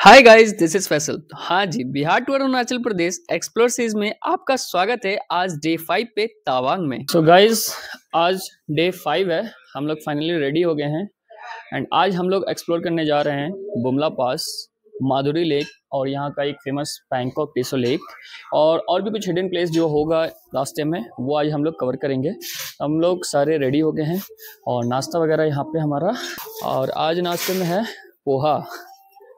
Hi guys, this is Faisal. हाँ जी, Bihar to Arunachal Pradesh explore series में आपका स्वागत है। आज डे 5 पे तवांग में। सो गाइस, आज डे 5 है। हम लोग फाइनली रेडी हो गए हैं एंड आज हम लोग एक्सप्लोर करने जा रहे हैं बुमला पास, माधुरी लेक और यहाँ का एक फेमस बैंकॉक टेसो लेक और भी कुछ हिडन प्लेस जो होगा रास्ते में, वो आज हम लोग कवर करेंगे। हम लोग सारे रेडी हो गए हैं और नाश्ता वगैरह यहाँ पे हमारा, और आज नाश्ते में है पोहा।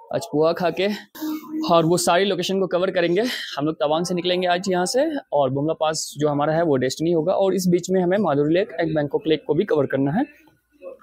आज पोहा खा के और वो सारी लोकेशन को कवर करेंगे। हम लोग तवांग से निकलेंगे आज यहाँ से, और बुमला पास जो हमारा है वो डेस्टिनी होगा, और इस बीच में हमें माधुरी लेक एक बैंकॉक लेक को भी कवर करना है,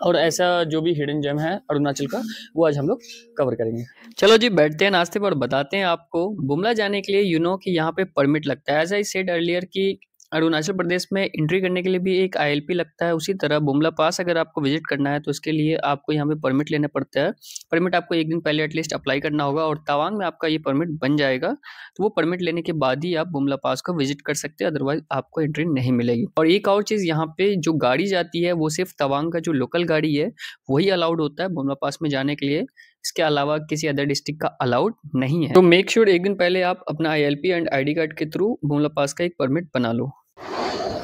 और ऐसा जो भी हिडन जेम है अरुणाचल का वो आज हम लोग कवर करेंगे। चलो जी, बैठते हैं नाश्ते पर, बताते हैं आपको। बुमला जाने के लिए कि यहाँ पे परमिट लगता है। एज आई सेड अर्लियर कि अरुणाचल प्रदेश में एंट्री करने के लिए भी एक आईएलपी लगता है। उसी तरह बुमला पास अगर आपको विजिट करना है तो इसके लिए आपको यहाँ पे परमिट लेना पड़ता है। परमिट आपको एक दिन पहले एटलीस्ट अप्लाई करना होगा, और तवांग में आपका ये परमिट बन जाएगा। तो वो परमिट लेने के बाद ही आप बुमला पास को विजिट कर सकते हैं, अदरवाइज आपको एंट्री नहीं मिलेगी। और एक और चीज़, यहाँ पे जो गाड़ी जाती है वो सिर्फ तवांग का जो लोकल गाड़ी है वही अलाउड होता है बुमला पास में जाने के लिए। इसके अलावा किसी अदर डिस्ट्रिक्ट का अलाउड नहीं है। तो मेक श्योर एक दिन पहले आप अपना आईएलपी एंड आईडी कार्ड के थ्रू बुमला पास का एक परमिट बना लो।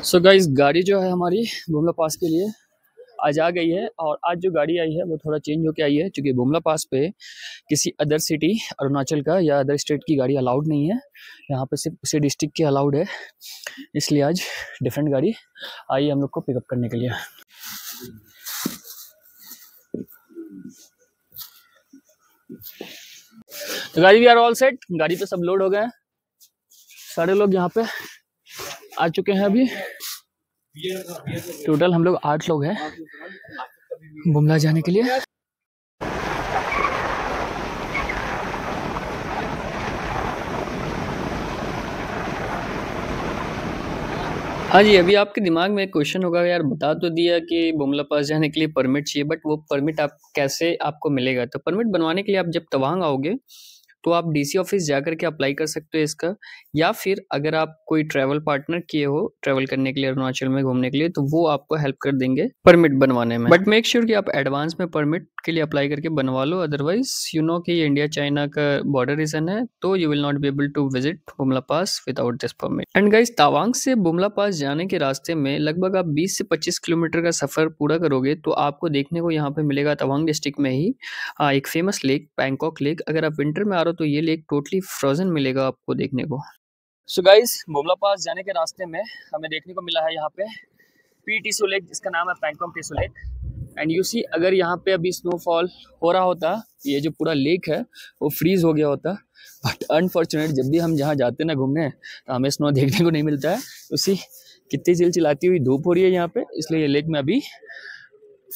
सो गाइस, गाड़ी जो है हमारी बुमला पास के लिए आज आ गई है, और आज जो गाड़ी आई है वो थोड़ा चेंज होके आई है, क्योंकि बुमला पास पे किसी अदर सिटी अरुणाचल का या अदर स्टेट की गाड़ी अलाउड नहीं है। यहाँ पे सिर्फ उसी डिस्ट्रिक्ट की अलाउड है, इसलिए आज डिफरेंट गाड़ी आई है हम लोग को पिकअप करने के लिए। तो गाड़ी वी आर ऑल सेट, गाड़ी पे सब लोड हो गए हैं। सारे लोग यहाँ पे आ चुके हैं। अभी टोटल हम लोग 8 लोग हैं बुमला जाने के लिए। हाँ जी, अभी आपके दिमाग में एक क्वेश्चन होगा, यार बता तो दिया कि बुमला पास जाने के लिए परमिट चाहिए, बट वो परमिट आप कैसे आपको मिलेगा? तो परमिट बनवाने के लिए आप जब तवांग आओगे तो आप डीसी ऑफिस जाकर के अप्लाई कर सकते हो इसका, या फिर अगर आप कोई ट्रैवल पार्टनर किए हो ट्रैवल करने के लिए अरुणाचल में घूमने के लिए, तो वो आपको हेल्प कर देंगे परमिट बनवाने में। बट मेक श्योर कि आप एडवांस में परमिट के लिए अप्लाई करके बनवा लो, अदरवाइज कि ये इंडिया चाइना का बॉर्डर रीजन है, तो you will not be able to visit Bumla pass without this permit. And guys, Tawang से बुमला पास जाने के रास्ते में लगभग आप 20 से 25 किलोमीटर का सफर पूरा करोगे तो आपको देखने को यहाँ पे मिलेगा तवांग डिस्ट्रिक्ट में ही एक फेमस लेक, बैंकॉक लेक। अगर आप विंटर में आ रहे हो तो ये लेक टोटली फ्रोजन मिलेगा आपको देखने को। सो गाइस, बुमला पास जाने के रास्ते में हमें देखने को मिला है यहाँ पे पी टिसो लेक, जिसका नाम है Bangkok टिसो lake. And you see, अगर यहाँ पे अभी स्नोफॉल हो रहा होता, ये जो पूरा लेक है वो फ्रीज हो गया होता, बट अनफॉर्चुनेट जब भी हम जहाँ जाते हैं ना घूमने तो हमें स्नो देखने को नहीं मिलता है। उसी कितनी चिलचिलाती हुई धूप हो रही है यहाँ पे, इसलिए ये लेक में अभी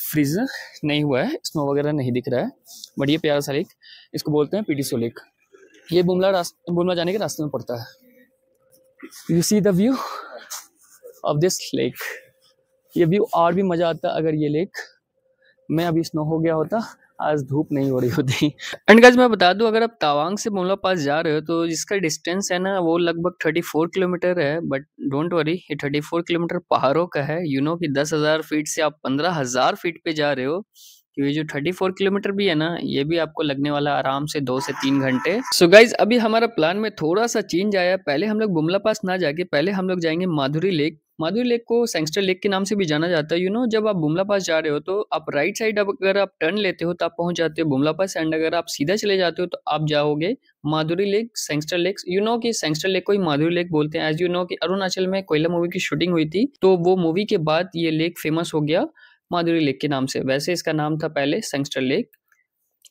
फ्रीज नहीं हुआ है, स्नो वगैरह नहीं दिख रहा है। बट ये प्यारा सा लेक, इसको बोलते हैं पीटीसो लेक। ये बुमला जाने के रास्ते में पड़ता है। You see the view of this lake. ये व्यू और भी मजा आता अगर ये लेक में अभी स्नो हो गया होता, आज धूप नहीं हो रही होती। एंड गाइस, मैं बता दूं, अगर आप तवांग से बुमला पास जा रहे हो तो जिसका डिस्टेंस है ना वो लगभग 34 किलोमीटर है। बट डोंट वरी, ये 34 किलोमीटर पहाड़ों का है। कि 10,000 फीट से आप 15,000 फीट पे जा रहे हो। ये जो 34 किलोमीटर भी है ना, ये भी आपको लगने वाला आराम से 2 से 3 घंटे। सो गाइज, अभी हमारा प्लान में थोड़ा सा चेंज आया। पहले हम लोग बुमला पास ना जाके पहले हम लोग जाएंगे माधुरी लेक। माधुरी लेक को सैंगस्टर लेक के नाम से भी जाना जाता है। जब आप बुमला पास जा रहे हो तो आप राइट साइड अगर आप टर्न लेते हो तो आप पहुंच जाते हो बुमला पास, एंड अगर आप सीधा चले जाते हो तो आप जाओगे माधुरी लेक, सैंगस्टर लेक। कि सैंगस्टर लेक को ही माधुरी लेक बोलते हैं। एज कि अरुणाचल में कोयला मूवी की शूटिंग हुई थी, तो वो मूवी के बाद ये लेक फेमस हो गया माधुरी लेक के नाम से। वैसे इसका नाम था पहले Sangestar lake,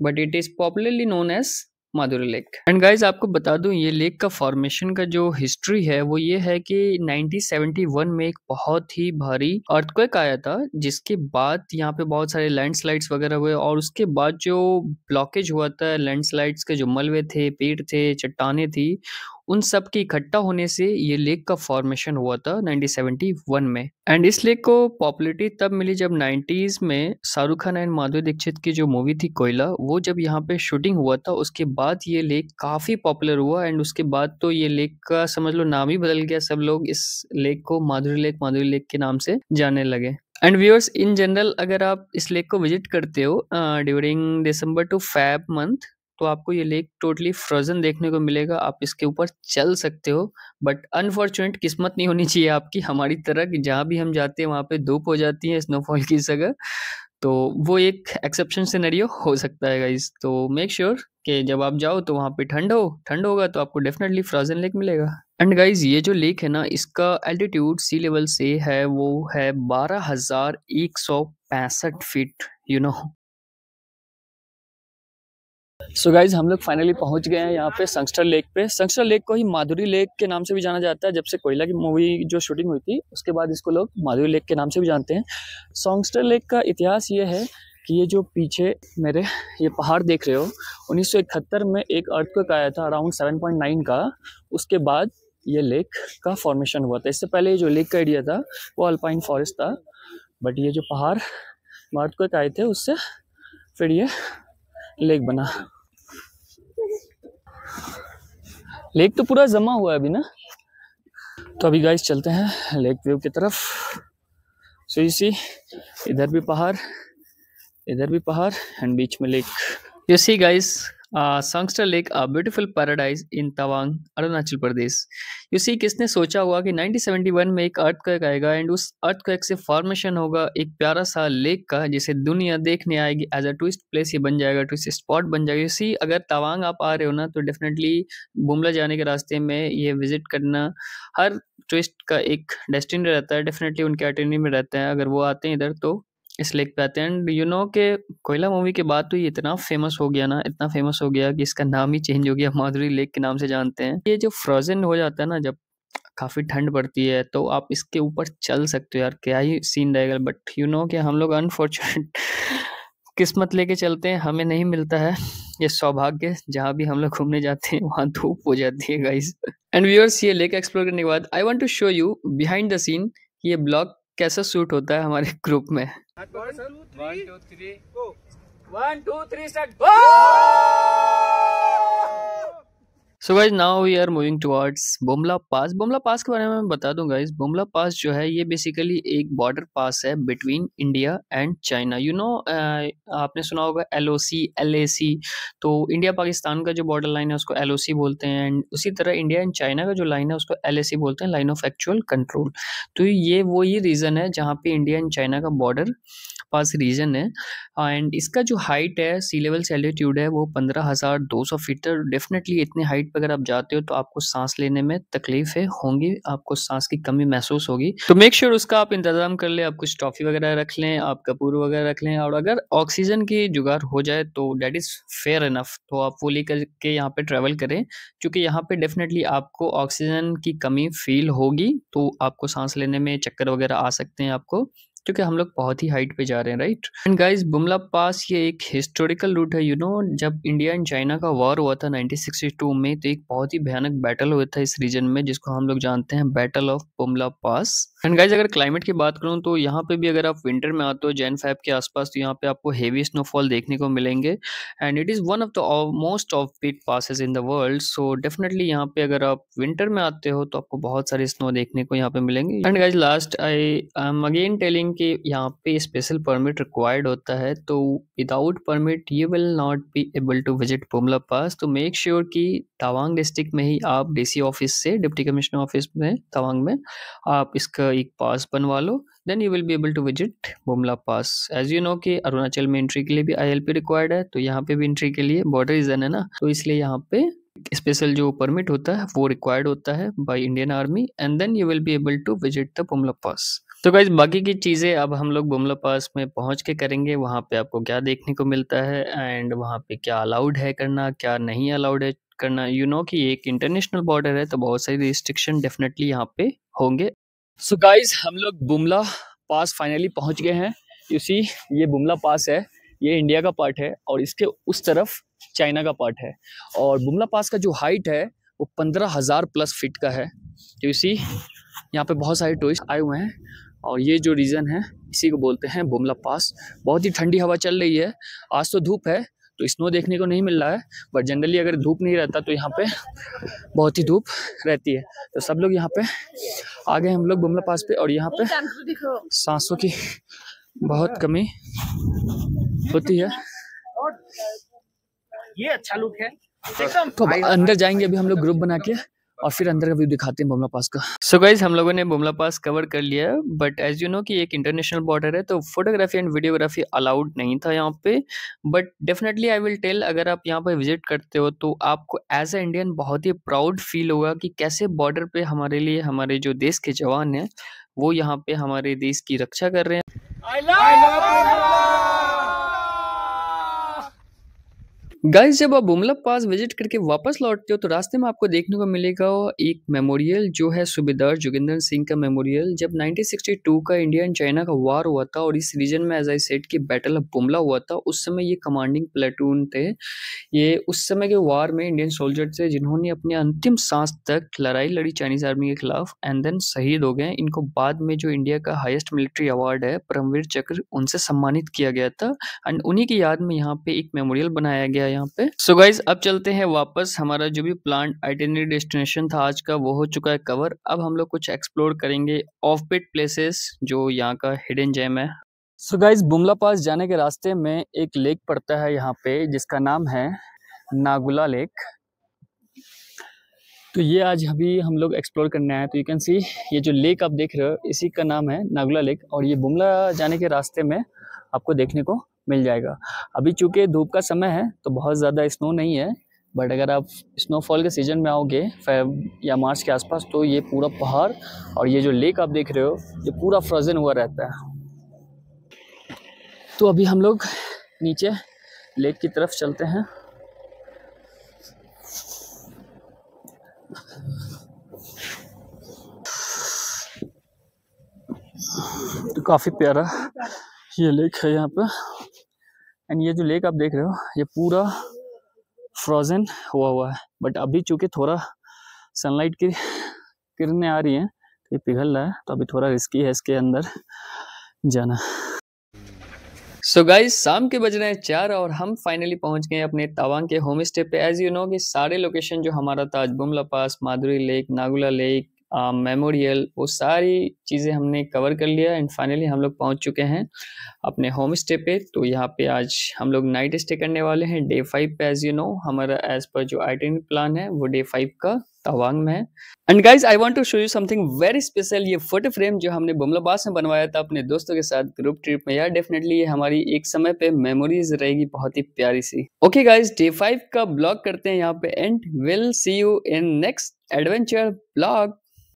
but it is popularly known as Madhuri lake. And guys, आपको बता दूं, ये लेक का फॉर्मेशन का जो हिस्ट्री है वो ये है कि 1971 में एक बहुत ही भारी अर्थक्वेक आया था, जिसके बाद यहाँ पे बहुत सारे लैंडस्लाइड्स वगैरह हुए, और उसके बाद जो ब्लॉकेज हुआ था, लैंडस्लाइड्स के जो मलबे थे, पेड़ थे, चट्टाने थी, उन सब के इकट्ठा होने से ये लेक का फॉर्मेशन हुआ था 1971 में। एंड इस लेक को पॉपुलैरिटी तब मिली जब 90s में शाहरुख खान एंड माधुरी दीक्षित की जो मूवी थी कोयला, वो जब यहाँ पे शूटिंग हुआ था, उसके बाद ये लेक काफी पॉपुलर हुआ। एंड उसके बाद तो ये लेक का समझ लो नाम ही बदल गया, सब लोग इस लेक को माधुरी लेक के नाम से जानने लगे। एंड व्यूअर्स, इन जनरल अगर आप इस लेक को विजिट करते हो during December to Feb month, तो आपको ये लेक टोटली फ्रोजन देखने को मिलेगा। आप इसके ऊपर चल सकते हो, बट अनफॉर्चुनेट किस्मत नहीं होनी चाहिए आपकी हमारी तरह कि जहाँ भी हम जाते हैं वहाँ पे धूप हो जाती है स्नोफॉल की जगह। तो वो एक एक्सेप्शन सिनेरियो हो सकता है गाइस। तो मेक श्योर कि जब आप जाओ तो वहाँ पे ठंड होगा तो आपको डेफिनेटली फ्रोजन लेक मिलेगा। एंड गाइस ये जो लेक है ना, इसका एल्टीट्यूड सी लेवल से है वो है 12,165 feet, you know. So guys हम लोग फाइनली पहुंच गए हैं यहाँ पे संगस्टर लेक पे। संगस्टर लेक को ही माधुरी लेक के नाम से भी जाना जाता है। जब से कोयला की मूवी जो शूटिंग हुई थी उसके बाद इसको लोग माधुरी लेक के नाम से भी जानते हैं। संगस्टर लेक का इतिहास ये है कि ये जो पीछे मेरे ये पहाड़ देख रहे हो, 1971 में एक अर्थक्वेक आया था अराउंड 7.9 का। उसके बाद ये लेक का फॉर्मेशन हुआ था। इससे पहले जो लेक का एरिया था वो अल्पाइन फॉरेस्ट था, बट ये जो पहाड़ अर्थक्वेक आए थे उससे फिर ये लेक बना। लेक तो पूरा जमा हुआ है अभी ना। तो अभी गाइस चलते हैं लेक व्यू की तरफ। सो यू सी, इधर भी पहाड़ एंड बीच में lake. You see guys, Sangster Lake, a beautiful paradise in Tawang, Arunachal Pradesh. You see किसने सोचा हुआ कि 1971 में एक अर्थक्वेक आएगा एंड उस अर्थक्वेक से फॉर्मेशन होगा एक प्यारा सा लेक का, जिसे दुनिया देखने आएगी एज अ टूरिस्ट प्लेस। ये बन जाएगा, टूरिस्ट स्पॉट बन जाएगा। You see अगर तवांग आप आ रहे हो ना तो डेफिनेटली बुमला जाने के रास्ते में ये विजिट करना हर टूरिस्ट का एक डेस्टिनी रहता है। डेफिनेटली उनके आइटिनरी में रहता है अगर वो आते हैं इधर तो इस लेक पे आते हैं। एंड यू नो के कोयला मूवी के बाद तो ये इतना फेमस हो गया ना, इतना फेमस हो गया कि इसका नाम ही चेंज हो गया, माधुरी लेक के नाम से जानते हैं। ये जो फ्रोजन हो जाता है ना, जब काफी ठंड पड़ती है तो आप इसके ऊपर चल सकते हो यार, क्या ही सीन रहेगा। बट यू नो कि हम लोग अनफॉर्चुनेट किस्मत लेके चलते हैं, हमें नहीं मिलता है ये सौभाग्य। जहाँ भी हम लोग घूमने जाते हैं वहाँ धूप हो जाती है गाइस। एंड व्यूअर्स ये लेक एक्सप्लोर करने के बाद I want to show you behind the scene ये ब्लॉग कैसा शूट होता है हमारे ग्रुप में। 1 2 3 go 1 2 3 start go। So guys now we are moving towards Bumla pass. Bumla pass के बारे में मैं बता दूं गाइज, बुमला पास जो है ये बेसिकली एक बॉर्डर पास है between India and China. You know आपने सुना होगा LOC LAC, तो इंडिया पाकिस्तान का जो बॉर्डर लाइन है उसको LOC बोलते हैं एंड उसी तरह इंडिया एंड चाइना का जो लाइन है उसको LAC बोलते हैं, लाइन ऑफ एक्चुअल कंट्रोल। तो ये वही रीजन है जहाँ पे इंडिया एंड चाइना का बॉर्डर पास रीजन है। एंड इसका जो हाइट है सी लेवल से एल्टीट्यूड है वो 15,200 फीट है। डेफिनेटली इतनी हाइट पर अगर आप जाते हो तो आपको सांस लेने में तकलीफें होंगी, आपको सांस की कमी महसूस होगी। तो मेक श्योर उसका आप इंतजाम कर ले, आप कुछ टॉफी वगैरह रख लें, आप कपूर वगैरह रख लें, और अगर ऑक्सीजन की जुगाड़ हो जाए तो डेट इज फेयर इनफ, तो आप वो लेकर के यहाँ पे ट्रेवल करें, क्योंकि यहाँ पे डेफिनेटली आपको ऑक्सीजन की कमी फील होगी, तो आपको सांस लेने में चक्कर वगैरह आ सकते हैं आपको, क्योंकि हम लोग बहुत ही हाइट पे जा रहे हैं, राइट। एंड गाइस बुमला पास ये एक हिस्टोरिकल रूट है। यू नो जब इंडिया एंड चाइना का वॉर हुआ था 1962 में, तो एक बहुत ही भयानक बैटल हुआ था इस रीजन में, जिसको हम लोग जानते हैं battle of Bumla pass. And guys अगर क्लाइमेट की बात करूं तो यहाँ पे भी अगर आप विंटर में आते हो Jan-Feb के आसपास, तो यहाँ पे आपको हेवी स्नोफॉल देखने को मिलेंगे and it is one of the most of big passes in the world. So definitely यहाँ पे अगर आप विंटर में आते हो तो आपको बहुत सारे स्नो देखने को यहाँ पे मिलेंगे। And guys last I am again telling कि यहाँ पे स्पेशल परमिट रिक्वायर्ड होता है, तो without permit you will not be able to visit Bumla pass. तो मेक श्योर कि तवांग डिस्ट्रिक्ट में ही आप DC ऑफिस से, डिप्टी कमिश्नर ऑफिस में तवांग में आप इसका एक पास बनवा लो, then you will be able to visit Bumla pass. As you know कि अरुणाचल में एंट्री के लिए भी ILP रिक्वायर्ड है, तो यहाँ पे भी एंट्री के लिए बॉर्डर रीजन है ना, तो इसलिए यहाँ पे स्पेशल जो परमिट होता है वो रिक्वायर्ड होता है by Indian army, and then you will be able to visit the Bumla pass. तो गाइज बाकी की चीज़ें अब हम लोग बुमला पास में पहुंच के करेंगे। वहाँ पे आपको क्या देखने को मिलता है एंड वहाँ पे क्या अलाउड है करना, क्या नहीं अलाउड है करना। यू नो कि एक इंटरनेशनल बॉर्डर है तो बहुत सारी रिस्ट्रिक्शन डेफिनेटली यहाँ पे होंगे। सो गाइज हम लोग बुमला पास फाइनली पहुँच गए हैं। यू सी ये बुमला पास है, ये इंडिया का पार्ट है और इसके उस तरफ चाइना का पार्ट है, और बुमला पास का जो हाइट है वो 15,000 प्लस फीट का है। तो यू सी यहाँ पे बहुत सारे टूरिस्ट आए हुए हैं और ये जो रीजन है इसी को बोलते हैं बुमला पास। बहुत ही ठंडी हवा चल रही है। आज तो धूप है तो स्नो देखने को नहीं मिल रहा है, बट जनरली अगर धूप नहीं रहता तो यहाँ पे बहुत ही धूप रहती है। तो सब लोग यहाँ पे आ गए हम लोग बुमला पास पे, और यहाँ पे सांसों की बहुत कमी होती है। ये अच्छा लुक है एकदम। तो अब अंदर जाएंगे अभी हम लोग ग्रुप बना के और फिर अंदर का व्यू दिखाते हैं बुमला पास का। सो गाइज हम लोगों ने बुमला पास कवर कर लिया है, बट एज यू नो कि एक इंटरनेशनल बॉर्डर है तो फोटोग्राफी एंड वीडियोग्राफी अलाउड नहीं था यहाँ पे। But definitely I will tell, अगर आप यहाँ पे विजिट करते हो तो आपको एज ए इंडियन बहुत ही प्राउड फील होगा कि कैसे बॉर्डर पे हमारे लिए हमारे जो देश के जवान हैं वो यहाँ पे हमारे देश की रक्षा कर रहे हैं। गाइस जब आप बुमला पास विजिट करके वापस लौटते हो तो रास्ते में आपको देखने को मिलेगा एक मेमोरियल जो है सूबेदार जोगिंदर सिंह का मेमोरियल। जब 1962 का इंडिया एंड चाइना का वार हुआ था और इस रीजन में एज आई सेड की बैटल ऑफ बुमला हुआ था, उस समय ये कमांडिंग प्लेटून थे। ये उस समय के वार में इंडियन सोल्जर थे जिन्होंने अपने अंतिम सांस तक लड़ाई लड़ी चाइनीज आर्मी के खिलाफ एंड देन शहीद हो गए। इनको बाद में जो इंडिया का हाईएस्ट मिलिट्री अवार्ड है परमवीर चक्र, उनसे सम्मानित किया गया था एंड उन्हीं की याद में यहाँ पे एक मेमोरियल बनाया गया यहाँ पे। सो गाइज अब चलते हैं वापस। हमारा जो भी प्लान आइटिनरी डेस्टिनेशन था आज का वो हो चुका है कवर। अब हम लोग कुछ एक्सप्लोर करेंगे ऑफ बीट प्लेसेस जो यहाँ का हिडन जेम है। सो गाइज बुमला पास जाने के रास्ते में एक लेक पड़ता है यहाँ पे जिसका नाम है नागुला लेक। तो ये आज अभी हम लोग एक्सप्लोर करने आए। तो यू कैन सी ये जो लेक आप देख रहे हो इसी का नाम है नागुला लेक और ये बुमला जाने के रास्ते में आपको देखने को मिल जाएगा। अभी चूंकि धूप का समय है तो बहुत ज़्यादा स्नो नहीं है, बट अगर आप स्नोफॉल के सीजन में आओगे फेब या मार्च के आसपास तो ये पूरा पहाड़ और ये जो लेक आप देख रहे हो ये पूरा फ्रोजन हुआ रहता है। तो अभी हम लोग नीचे लेक की तरफ चलते हैं। तो काफ़ी प्यारा ये लेक है यहाँ पे एंड ये जो लेक आप देख रहे हो ये पूरा फ्रोजन हुआ है, बट अभी चूंकि थोड़ा सनलाइट की किरणें आ रही हैं तो ये पिघल रहा है, तो अभी थोड़ा रिस्की है इसके अंदर जाना। सो गाइस शाम के बज रहे हैं 4 और हम फाइनली पहुंच गए अपने तवांग के होम स्टे पे। एज यू नो कि सारे लोकेशन जो हमारा था बुमला पास, माधुरी लेक, नागुला लेक, मेमोरियल, वो सारी चीज़ें हमने कवर कर लिया एंड फाइनली हम लोग पहुंच चुके हैं अपने होम स्टे पे। तो यहाँ पे आज हम लोग नाइट स्टे करने वाले हैं डे 5 पे। एज यू नो हमारा एज पर जो आइटिनरी प्लान है वो डे 5 का तवांग में है। And guys I want to show you something very special. ये फोटो फ्रेम जो हमने बुमला पास में बनवाया था अपने दोस्तों के साथ ग्रुप ट्रिप में, यार डेफिनेटली ये हमारी एक समय पे मेमोरीज रहेगी बहुत ही प्यारी सी। ओके गाइज डे 5 का ब्लॉग करते हैं यहाँ पे and will see you in next adventure blog.